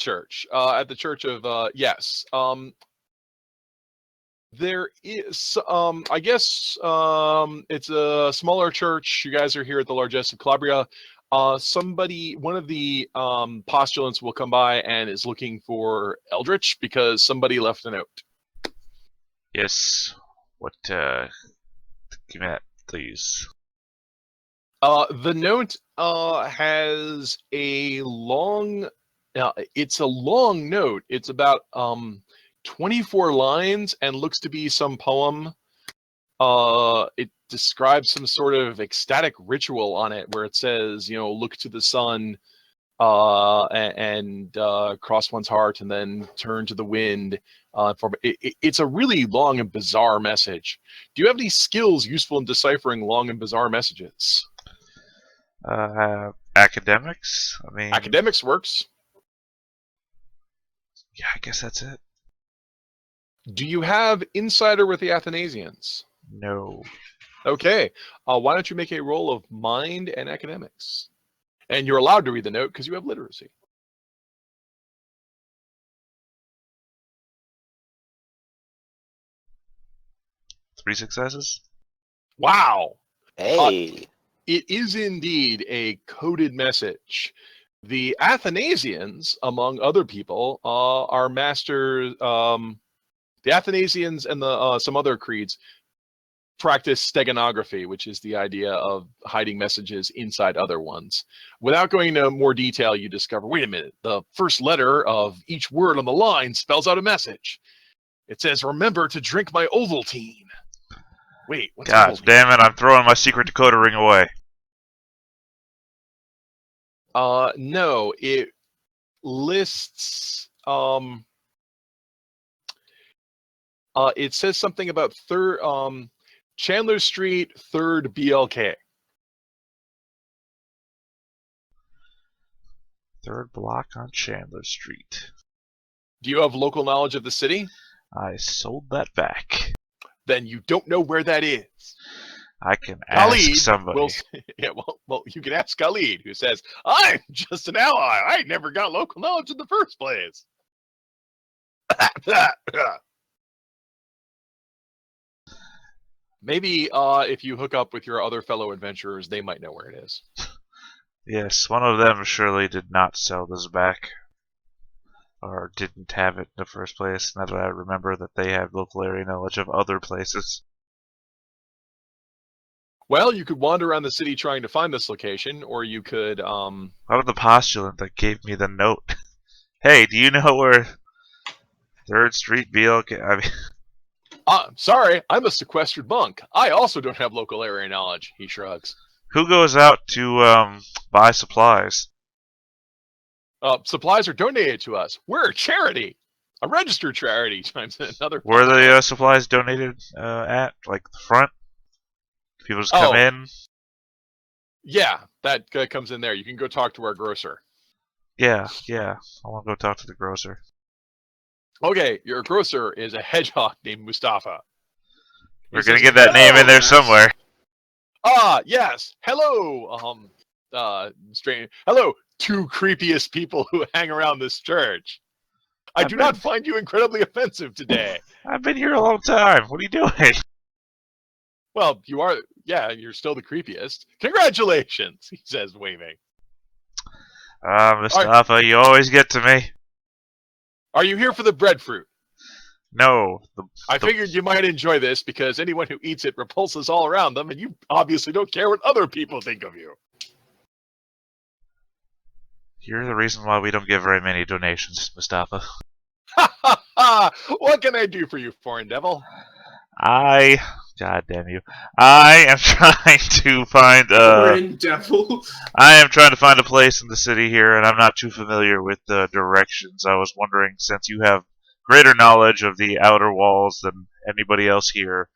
church. At the church of yes. There is, I guess, it's a smaller church. You guys are here at the largesse of Calabria. One of the postulants will come by and is looking for Eldritch because somebody left a note. Yes. What, give me that, please. The note has a long, it's a long note. It's about 24 lines and looks to be some poem. It describes some sort of ecstatic ritual on it where it says, look to the sun and cross one's heart and then turn to the wind. It's a really long and bizarre message. Do you have any skills useful in deciphering long and bizarre messages? Academics? I mean... Academics works. Yeah, I guess that's it. Do you have Insider with the Athanasians? No. Okay. Why don't you make a roll of Mind and Academics? And you're allowed to read the note because you have literacy. Three successes? Wow. Hey. It is indeed a coded message. The Athanasians, among other people, are masters. The Athanasians and some other creeds practice steganography, which is the idea of hiding messages inside other ones. Without going into more detail, you discover, wait a minute, the first letter of each word on the line spells out a message. It says, remember to drink my Ovaltine. Wait, what's God Ovaltine? damn it, I'm throwing my secret decoder ring away. No, it lists, it says something about Chandler Street, 3rd BLK. Third block on Chandler Street. Do you have local knowledge of the city? I sold that back. Then you don't know where that is. I can ask Khalid somebody. Well, you can ask Khalid, who says, I'm just an ally. I never got local knowledge in the first place. Maybe if you hook up with your other fellow adventurers, they might know where it is. Yes, one of them surely did not sell this back. Or didn't have it in the first place, now that I remember that they have local area knowledge of other places. Well, you could wander around the city trying to find this location, or you could, How about the postulant that gave me the note? Hey, do you know where 3rd Street BLK... I mean... sorry, I'm a sequestered monk. I also don't have local area knowledge, he shrugs. Who goes out to, buy supplies? Supplies are donated to us. We're a charity. A registered charity, chimes in another. Where are the supplies donated at? Like the front? People just come in? Yeah, that comes in there. You can go talk to our grocer. Yeah. I want to go talk to the grocer. Okay, your grocer is a hedgehog named Mustafa. We're going to get that name in there somewhere. Yes. Hello, strange. Hello, two creepiest people who hang around this church. I do not find you incredibly offensive today. I've been here a long time. What are you doing? Well, you are. Yeah, you're still the creepiest. Congratulations, he says, waving. Mustafa, you always get to me. Are you here for the breadfruit? No. I figured you might enjoy this because anyone who eats it repulses all around them, and you obviously don't care what other people think of you. You're the reason why we don't give very many donations, Mustafa. Ha ha ha! What can I do for you, foreign devil? God damn you. I am trying to find Foreign devil. I am trying to find a place in the city here, and I'm not too familiar with the directions. I was wondering, since you have greater knowledge of the outer walls than anybody else here,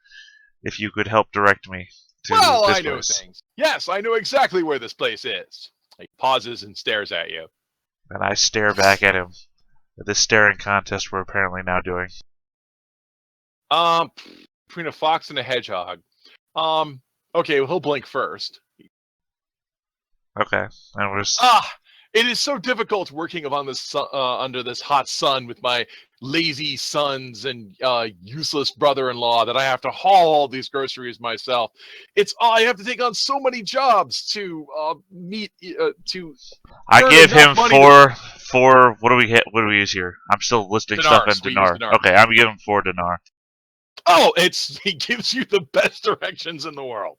if you could help direct me to this place. I know things. Yes, I know exactly where this place is. He pauses and stares at you. And I stare back at him. This staring contest we're apparently now doing. Between a fox and a hedgehog. Okay, well, he'll blink first. Okay. And we're just... It is so difficult working upon this under this hot sun with my lazy sons and useless brother-in-law that I have to haul all these groceries myself. I have to take on so many jobs to meet to I earn give enough him money four. What do we hit? What do we use here? I'm still listing stuff in dinars. We use dinar. dinars. Okay, I'm giving him 4 dinar. Oh, he gives you the best directions in the world.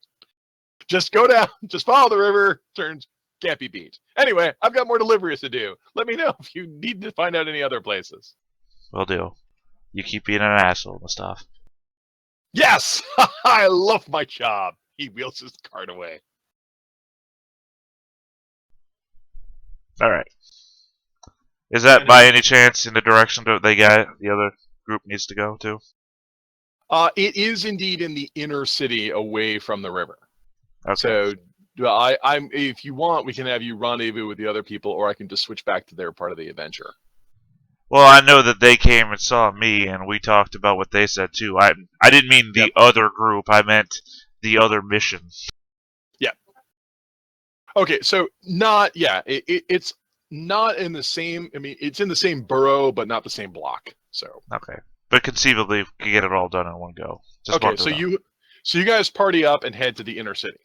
Just go down, just follow the river, turns, can't be beat. Anyway, I've got more deliveries to do. Let me know if you need to find out any other places. Will do. You keep being an asshole and stuff. Yes! I love my job. He wheels his cart away. All right. Is that by any chance in the direction that the other group needs to go to? It is indeed in the inner city away from the river. Okay. So I'm if you want, we can have you rendezvous with the other people, or I can just switch back to their part of the adventure. Well, I know that they came and saw me, and we talked about what they said too. I didn't mean the other group. I meant the other mission. Yeah. Okay, so it's not in the same. I mean, it's in the same borough, but not the same block. So Okay, but conceivably, we could get it all done in one go. Just okay, so you guys party up and head to the inner city.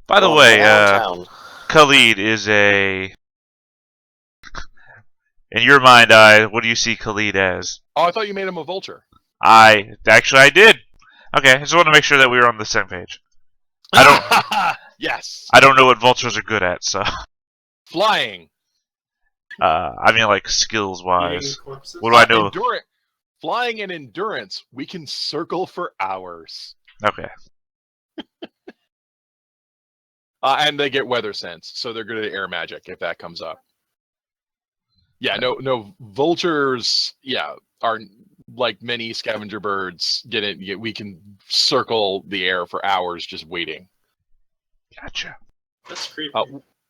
By the Going way, downtown. Khalid is a. In your mind, what do you see Khalid as? Oh, I thought you made him a vulture. I did. Okay, I just want to make sure that we were on the same page. Yes. I don't know what vultures are good at, so. Flying. I mean, like skills Eating wise. corpses. What do I know? Flying and endurance. We can circle for hours. Okay. And they get weather sense, so they're good at air magic if that comes up. Yeah, no vultures. Yeah, are like many scavenger birds. We can circle the air for hours just waiting. Gotcha. That's creepy.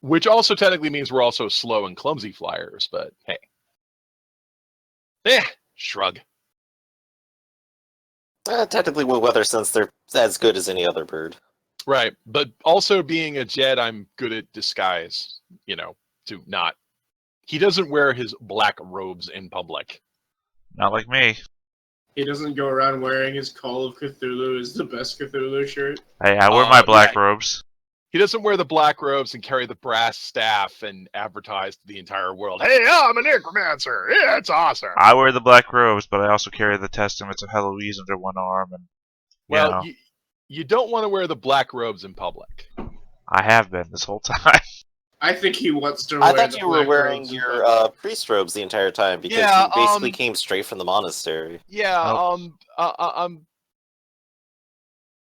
Which also technically means we're also slow and clumsy flyers, but hey. Shrug. Technically, with weather sense, they're as good as any other bird. Right, but also being a Jed, I'm good at disguise, to not... He doesn't wear his black robes in public. Not like me. He doesn't go around wearing his Call of Cthulhu is the best Cthulhu shirt. Hey, I wear my black robes. He doesn't wear the black robes and carry the brass staff and advertise to the entire world, hey, I'm a necromancer! Yeah, it's awesome! I wear the black robes, but I also carry the Testaments of Heloise under one arm. And you don't want to wear the black robes in public. I have been this whole time. I think he wants to I wear thought you were wearing your priest robes the entire time because you basically came straight from the monastery. Yeah,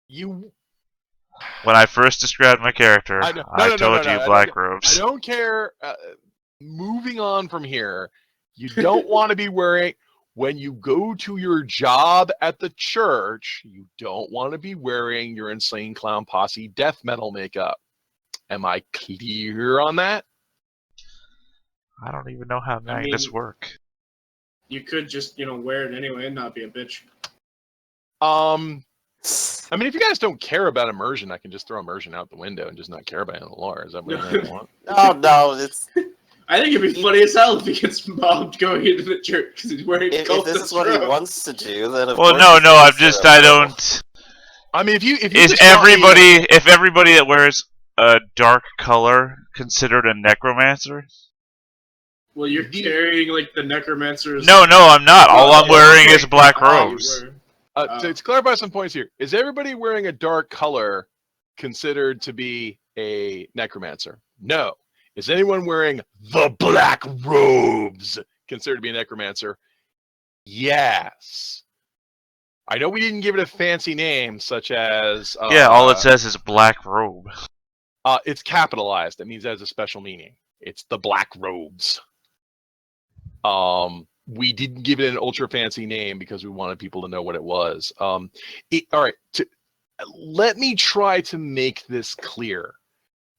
you... When I first described my character, I told you black robes. I don't care. Moving on from here, you don't want to be wearing... When you go to your job at the church, you don't want to be wearing your Insane Clown Posse death metal makeup. Am I clear on that? I don't even know how magnets work. You could just, wear it anyway and not be a bitch. I mean, if you guys don't care about immersion, I can just throw immersion out the window and just not care about it in the lore. Is that what you want? No, it's... I think it'd be funny as hell if he gets mobbed going into the church because he's wearing if this is what he wants to do, then of course... Well, no, I don't... I mean, if everybody that wears a dark color considered a necromancer? Well, you're carrying, the necromancer's... No, I'm not. All I'm wearing is black robes. To clarify some points here, is everybody wearing a dark color considered to be a necromancer? No. Is anyone wearing the black robes considered to be a necromancer? Yes. I know we didn't give it a fancy name, such as... all it says is black robe. It's capitalized. That means it has a special meaning. It's the black robes. We didn't give it an ultra fancy name because we wanted people to know what it was. All right. Let me try to make this clear.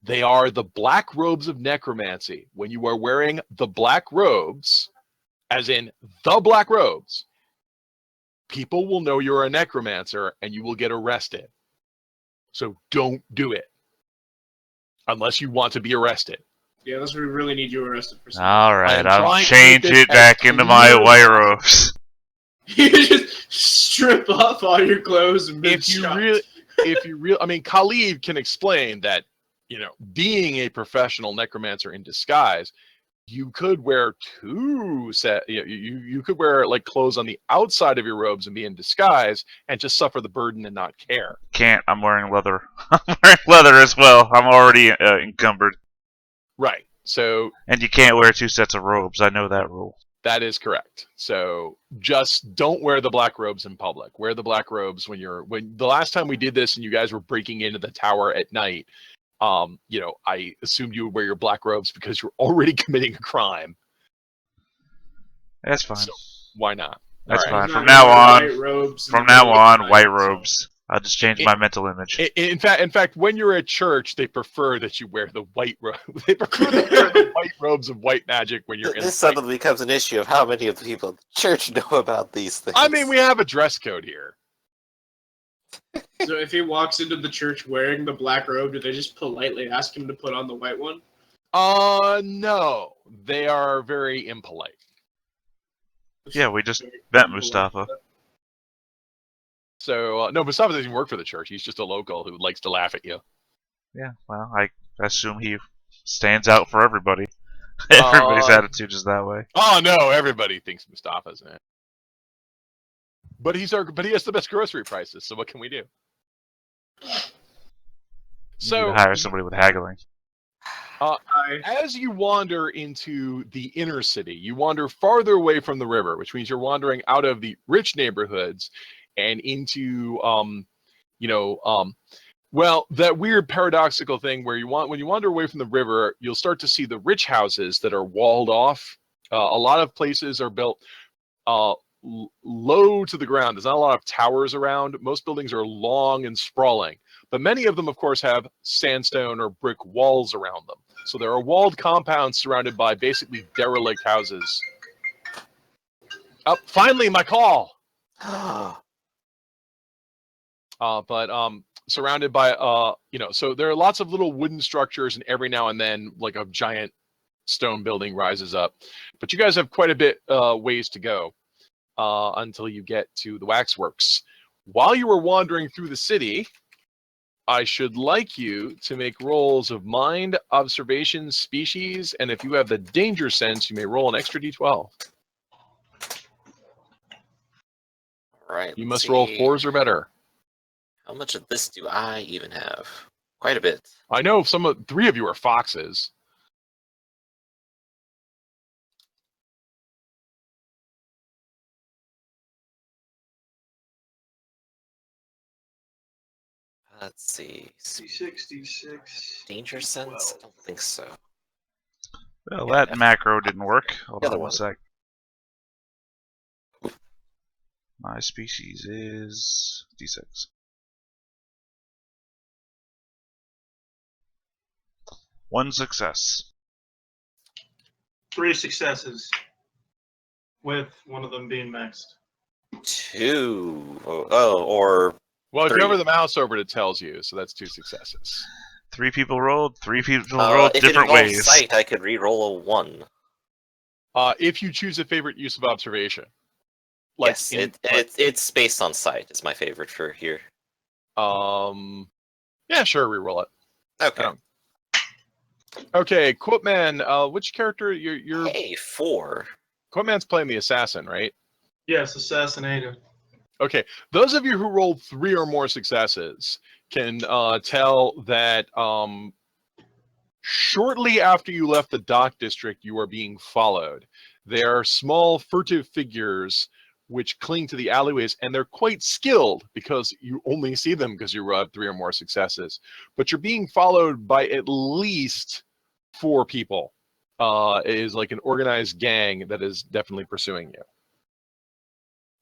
They are the black robes of necromancy. When you are wearing the black robes, as in the black robes, people will know you're a necromancer and you will get arrested. So don't do it. unless you want to be arrested. Yeah, unless we really need you arrested for something. All right, I'm I'll trying to change make this it back as into my clear as white possible. robes. You just strip off all your clothes and If you really, I mean, Khalid can explain that, being a professional necromancer in disguise, you could wear you could wear like clothes on the outside of your robes and be in disguise and just suffer the burden and not care. Can't. I'm wearing leather. I'm wearing leather as well. I'm already encumbered. Right. So And you can't wear 2 sets of robes. I know that rule. that is correct. So just don't wear the black robes in public. Wear the black robes when the last time we did this and you guys were breaking into the tower at night. I assumed you would wear your black robes because you're already committing a crime. That's fine. So why not? That's All right. fine. He's From not now gonna wear white robes from in the now middle of on, the white night, so- robes. I'll just change my mental image. In fact, when you're at church, they prefer that you wear the white robe. They prefer that you wear the white robes of white magic when you're in. This suddenly becomes an issue of how many of the people in the church know about these things. I mean, we have a dress code here. So if he walks into the church wearing the black robe, do they just politely ask him to put on the white one? No, they are very impolite. Yeah, we just Very met impolite. Mustafa. So no, Mustafa doesn't work for the church. He's just a local who likes to laugh at you. Yeah, well, I assume he stands out for everybody. Everybody's attitude is that way. Oh no, everybody thinks Mustafa's in it. But he has the best grocery prices. So what can we do? You need to hire somebody with haggling. As you wander into the inner city, you wander farther away from the river, which means you're wandering out of the rich neighborhoods and into, that weird paradoxical thing where when you wander away from the river, you'll start to see the rich houses that are walled off. A lot of places are built low to the ground. There's not a lot of towers around. Most buildings are long and sprawling, but many of them, of course, have sandstone or brick walls around them. So there are walled compounds surrounded by basically derelict houses. Oh, finally, my call. Surrounded by, so there are lots of little wooden structures, and every now and then, like a giant stone building rises up. But you guys have quite a bit ways to go until you get to the waxworks. While you were wandering through the city, I should like you to make rolls of mind, observation, species, and if you have the danger sense, you may roll an extra d12. Right. You must roll 4s or better. How much of this do I even have? Quite a bit. I know 3 of you are foxes. Let's see. D6. Danger sense? I don't think so. Well, Yeah, that macro didn't work. Hold The other on one one. sec. My species is D6. 1 success. 3 successes. With one of them being maxed. 2. Or Well, if 3. you hover the mouse over, it tells you, so that's 2 successes. 3 people rolled. 3 people rolled if different it involves ways. sight, I could re-roll a 1. If you choose a favorite use of observation. Yes, it's based on sight. It's my favorite for here. Yeah, sure, reroll it. Okay. Okay, Quoteman, which character you're Hey, 4. Quoteman's playing the assassin, right? Yes, assassinated. Okay, those of you who rolled 3 or more successes can tell that shortly after you left the dock district, you are being followed. There are small, furtive figures which cling to the alleyways, and they're quite skilled because you only see them because you had 3 or more successes. But you're being followed by at least 4 people. It is like an organized gang that is definitely pursuing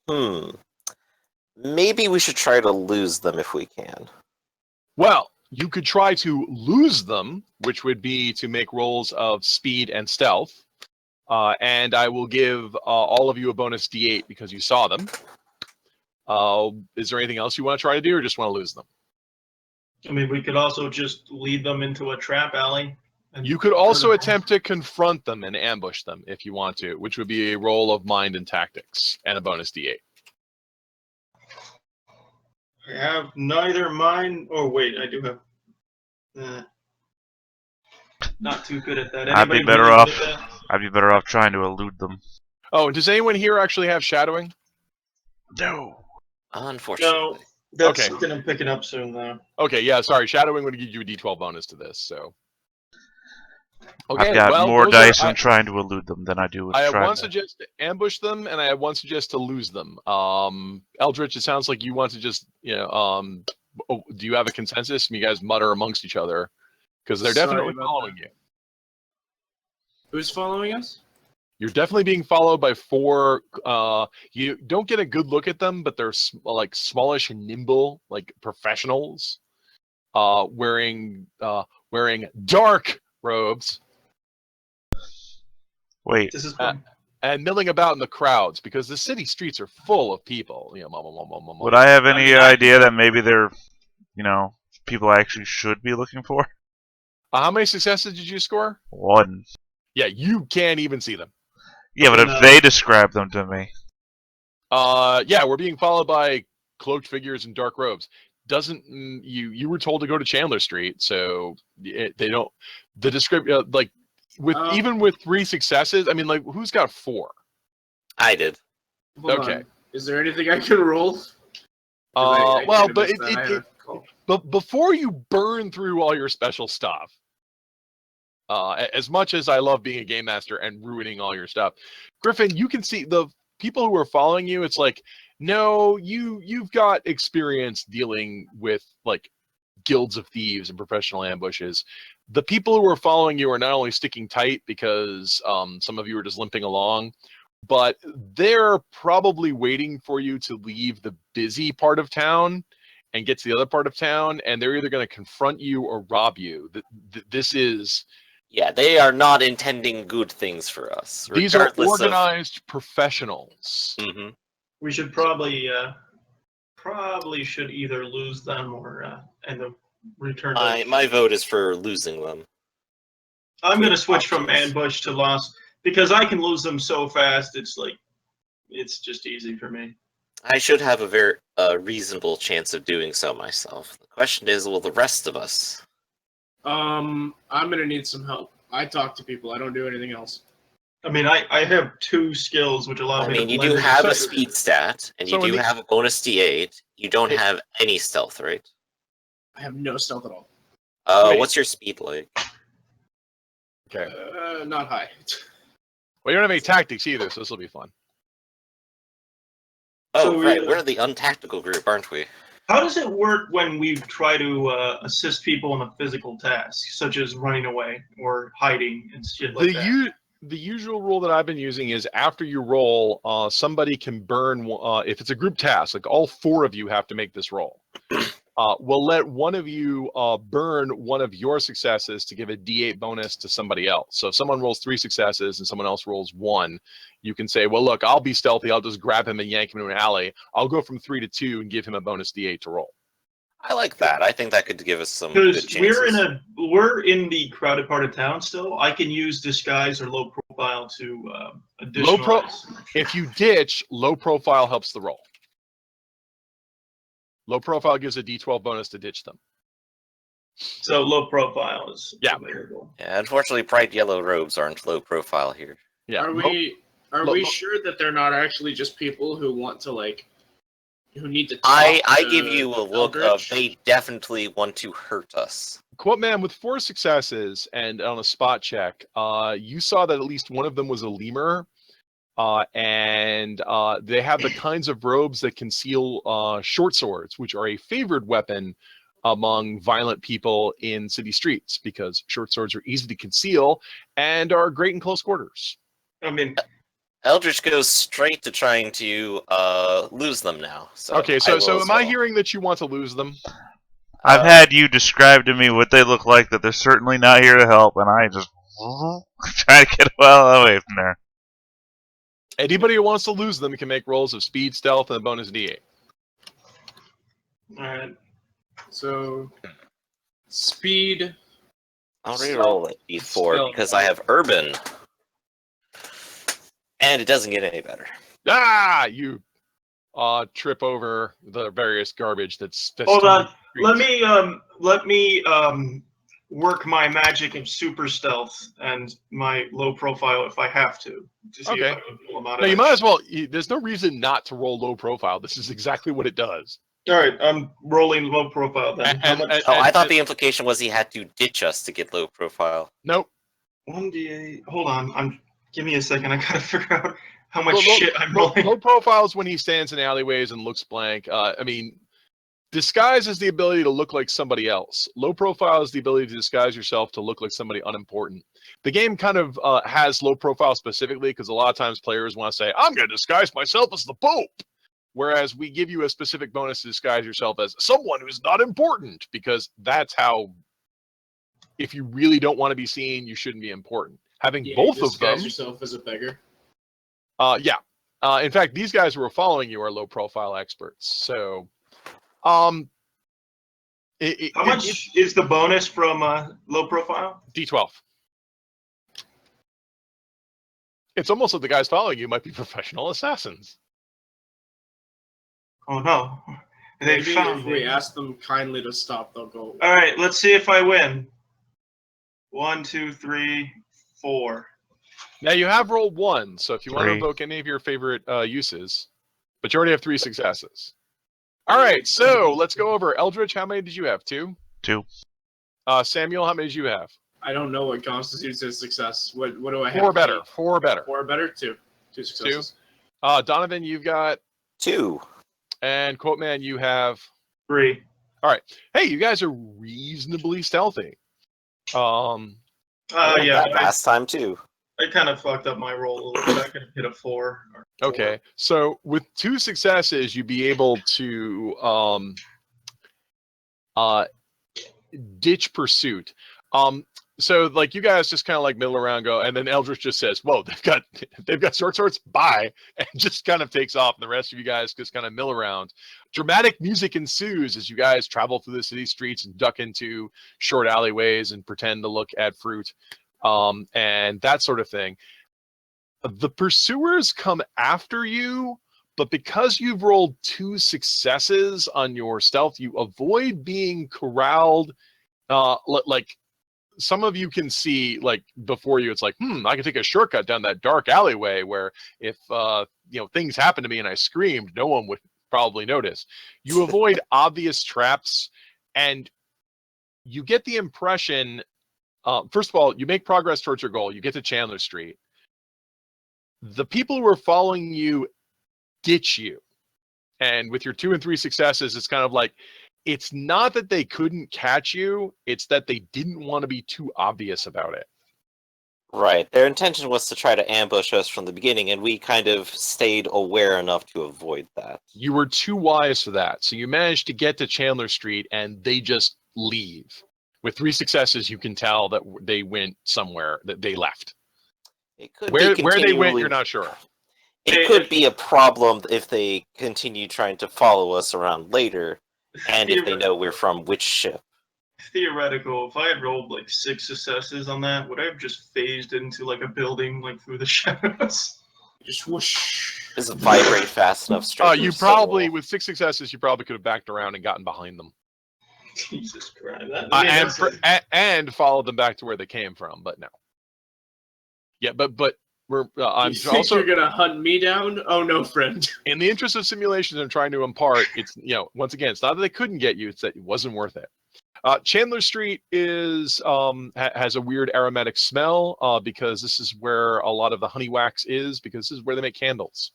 you. Maybe we should try to lose them if we can. Well, you could try to lose them, which would be to make rolls of speed and stealth. And I will give all of you a bonus d8 because you saw them. Is there anything else you want to try to do, or just want to lose them? I mean, we could also just lead them into a trap alley. And You could also attempt to confront them and ambush them if you want to, which would be a roll of mind and tactics and a bonus D8. I have neither mine. Oh wait, I do have. Not too good at that. I'd be Anybody better really off. good at that? I'd be better off trying to elude them. Oh, and does anyone here actually have shadowing? No. Unfortunately. No, that's Okay. something I'm picking up soon, though. Okay, yeah, sorry. Shadowing would give you a D12 bonus to this, so. Okay, I've got well, more those dice are, on trying to elude them than I do with I have trying one to... suggest to ambush them, and I have one suggest to lose them. Eldritch, it sounds like you want to just, do you have a consensus? And you guys mutter amongst each other, because they're Sorry definitely about following you. Who's following us? You're definitely being followed by 4. You don't get a good look at them, but they're like smallish and nimble, like professionals, wearing dark robes. Wait, This is fun. And milling about in the crowds because the city streets are full of people. would I have any mean, idea that maybe they're, people I actually should be looking for? How many successes did you score? 1. Yeah, you can't even see them. Yeah, but No. if they describe them to me... Yeah, we're being followed by cloaked figures in dark robes. Doesn't you were told to go to Chandler Street, so they don't. The description, like even with 3 successes, I mean, like who's got 4? I did. Hold Okay. on. Is there anything I can roll? Well, but before you burn through all your special stuff, as much as I love being a game master and ruining all your stuff, Griffin, you can see the people who are following you. It's like, no, you've got experience dealing with like guilds of thieves and professional ambushes. The people who are following you are not only sticking tight because some of you are just limping along, but they're probably waiting for you to leave the busy part of town and get to the other part of town, and they're either going to confront you or rob you. This is... Yeah, they are not intending good things for us. These are regardless organized professionals. Mm-hmm. We should probably should either lose them or and return. My vote is for losing them. I'm gonna switch from ambush to loss because I can lose them so fast. It's just easy for me. I should have a very reasonable chance of doing so myself. The question is, will the rest of us? I'm gonna need some help. I talk to people. I don't do anything else. I mean, I have 2 skills which allow me to. You do have a speed stat, and you do have a bonus D8. You don't have any stealth, right? I have no stealth at all. What's your speed like? Okay. Not high. Well, you don't have any tactics either, so this will be fun. Oh, So right. We're the untactical group, aren't we? How does it work when we try to assist people in a physical task, such as running away or hiding and shit like that? The usual rule that I've been using is after you roll, somebody can burn. If it's a group task, like all 4 of you have to make this roll. We'll let one of you burn one of your successes to give a D8 bonus to somebody else. So if someone rolls 3 successes and someone else rolls 1, you can say, well, look, I'll be stealthy. I'll just grab him and yank him into an alley. I'll go from 3 to 2 and give him a bonus D8 to roll. I like that. I think that could give us some good Because chances. we're in the crowded part of town still. I can use disguise or low profile to additionalize. If you ditch, low profile helps the roll. Low profile gives a D12 bonus to ditch them. So low profile is available. Yeah, unfortunately, bright yellow robes aren't low profile here. Yeah. Are we sure that they're not actually just people who want to who need to talk I to give you a look Eldritch? of they definitely want to hurt us. Quoteman, with 4 successes and on a spot check, you saw that at least one of them was a lemur, and they have the kinds of robes that conceal short swords, which are a favored weapon among violent people in city streets because short swords are easy to conceal and are great in close quarters. I mean, Eldritch goes straight to trying to lose them now. So okay, so am I hearing that you want to lose them? I've had you describe to me what they look like, that they're certainly not here to help, and I just try to get well away from there. Anybody who wants to lose them can make rolls of speed, stealth, and a bonus D8. all right. So Speed. I'll re-roll it D4 because I have Urban. And it doesn't get any better. You trip over the various garbage that's Hold on. streets. Let me work my magic of super stealth and my low profile if I have to see Okay. if I can pull them out of No, you that might as shit. well. There's no reason not to roll low profile. This is exactly what it does. All right, I'm rolling low profile then. How much? I thought the implication was he had to ditch us to get low profile. Nope. 1d8. Hold on. Give me a second. I gotta figure out how much shit I'm rolling. Low profile is when he stands in alleyways and looks blank. I mean, disguise is the ability to look like somebody else. Low profile is the ability to disguise yourself to look like somebody unimportant. The game kind of has low profile specifically because a lot of times players want to say, I'm going to disguise myself as the Pope. Whereas we give you a specific bonus to disguise yourself as someone who's not important, because that's how, if you really don't want to be seen, you shouldn't be important. Having both of them. Disguise yourself as a beggar. Yeah. In fact, these guys who are following you are low profile experts. So, how much is the bonus from low profile? D12. It's almost like the guys following you might be professional assassins. Oh no. They Maybe found if me. we ask them kindly to stop, they'll go. All right, let's see if I win. 1, 2, 3, 4. Now you have rolled 1, so if you want to 3. invoke any of your favorite uses, but you already have 3 successes. All right, so let's go over Eldritch. How many did you have? 2. 2. Samuel, how many did you have? I don't know what constitutes a success. What do I have? 4 better. 4 better. 4 better. 2 successes. 2. Donovan, you've got 2. And Quoteman, you have 3. All right. Hey, you guys are reasonably stealthy. Yeah. Last time too. I kind of fucked up my roll a little bit. I could have hit a 4. Okay. So with 2 successes, you'd be able to ditch pursuit. So like you guys just kind of like middle around, go, and then Eldritch just says, "Whoa, they've got short swords, bye," and just kind of takes off. And the rest of you guys just kind of mill around. Dramatic music ensues as you guys travel through the city streets and duck into short alleyways and pretend to look at fruit, and that sort of thing. The pursuers come after you, but because you've rolled 2 successes on your stealth, you avoid being corralled. Like some of you can see, like before you, it's like, I can take a shortcut down that dark alleyway where if things happen to me and I screamed, no one would probably notice. You avoid obvious traps, and you get the impression. First of all, you make progress towards your goal. You get to Chandler Street. The people who are following you ditch you, and with your 2 and 3 successes, it's kind of like, it's not that they couldn't catch you, it's that they didn't want to be too obvious about it. Right. Their intention was to try to ambush us from the beginning, and we kind of stayed aware enough to avoid that. You were too wise for that. So you managed to get to Chandler Street, and they just leave. With 3 successes, you can tell that they went somewhere, that they left. It could Where be they went, you're not sure. It could be a problem if they continue trying to follow us around later, and if they know we're from which ship. Theoretical, if I had rolled like 6 successes on that, would I have just phased into like a building, like through the shadows? Just whoosh. Does it vibrate fast enough? You probably, with 6 successes, you probably could have backed around and gotten behind them. Jesus Christ. And followed them back to where they came from, but no. Yeah, but we're I'm You think also you're gonna hunt me down? Oh no, friend. In the interest of simulations I'm trying to impart, it's once again, it's not that they couldn't get you, it's that it wasn't worth it. Chandler Street is has a weird aromatic smell because this is where a lot of the honey wax is, because this is where they make candles.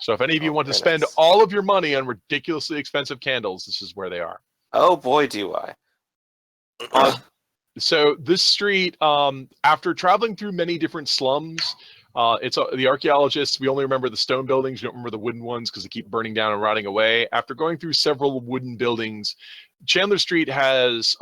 So if any of you want to spend all of your money on ridiculously expensive candles, this is where they are. Oh boy, do I. So this street, after traveling through many different slums, it's the archaeologists, we only remember the stone buildings, you don't remember the wooden ones because they keep burning down and rotting away. After going through several wooden buildings, Chandler Street has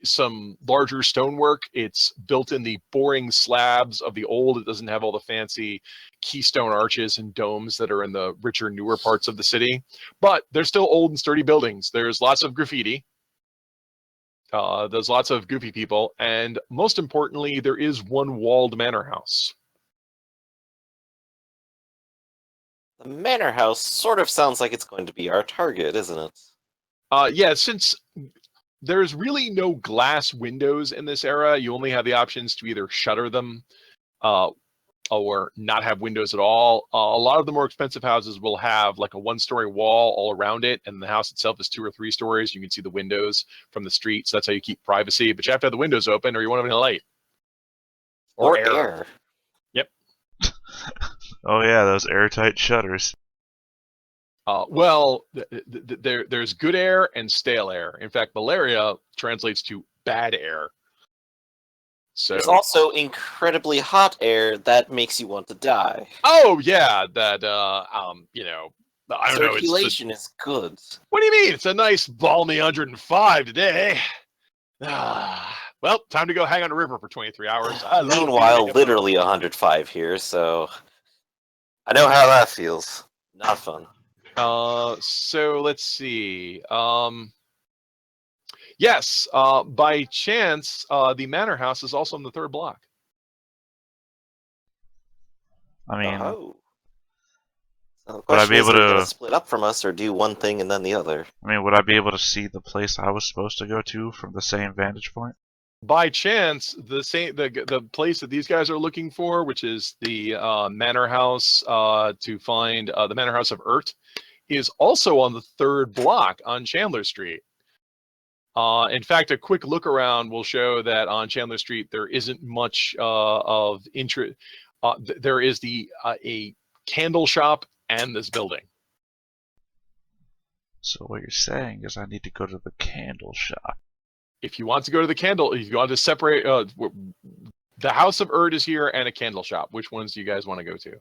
some larger stonework. It's built in the boring slabs of the old. It doesn't have all the fancy keystone arches and domes that are in the richer, newer parts of the city. But they're still old and sturdy buildings. There's lots of graffiti. There's lots of goofy people, and most importantly, there is one walled manor house. The manor house sort of sounds like it's going to be our target, isn't it? Yeah, since there's really no glass windows in this era, you only have the options to either shutter them or not have windows at all. A lot of the more expensive houses will have like a one-story wall all around it, and the house itself is 2 or 3 stories. You can see the windows from the street, so that's how you keep privacy. But you have to have the windows open, or you won't have any light. Or air. Yep. Oh yeah, those airtight shutters. Well, there's good air and stale air. In fact, malaria translates to bad air. So. There's also incredibly hot air that makes you want to die. Oh yeah, that you know, I don't know. Circulation is good. What do you mean? It's a nice balmy 105 today. Well, time to go hang on a river for 23 hours. Meanwhile, literally 105 here, so I know how that feels. Not fun. So let's see. Yes, by chance, the manor house is also on the 3rd block. I mean, So the would I question be is, able are you going to? to split up from us or do one thing and then the other? I mean, would I be able to see the place I was supposed to go to from the same vantage point? By chance, the place that these guys are looking for, which is the manor house, to find the manor house of Urt, is also on the 3rd block on Chandler Street. In fact, a quick look around will show that on Chandler Street there isn't much of interest. There is a candle shop and this building. So what you're saying is I need to go to the candle shop. If you want to go to the candle, if you want to separate, the House of Erd is here and a candle shop. Which ones do you guys want to go to?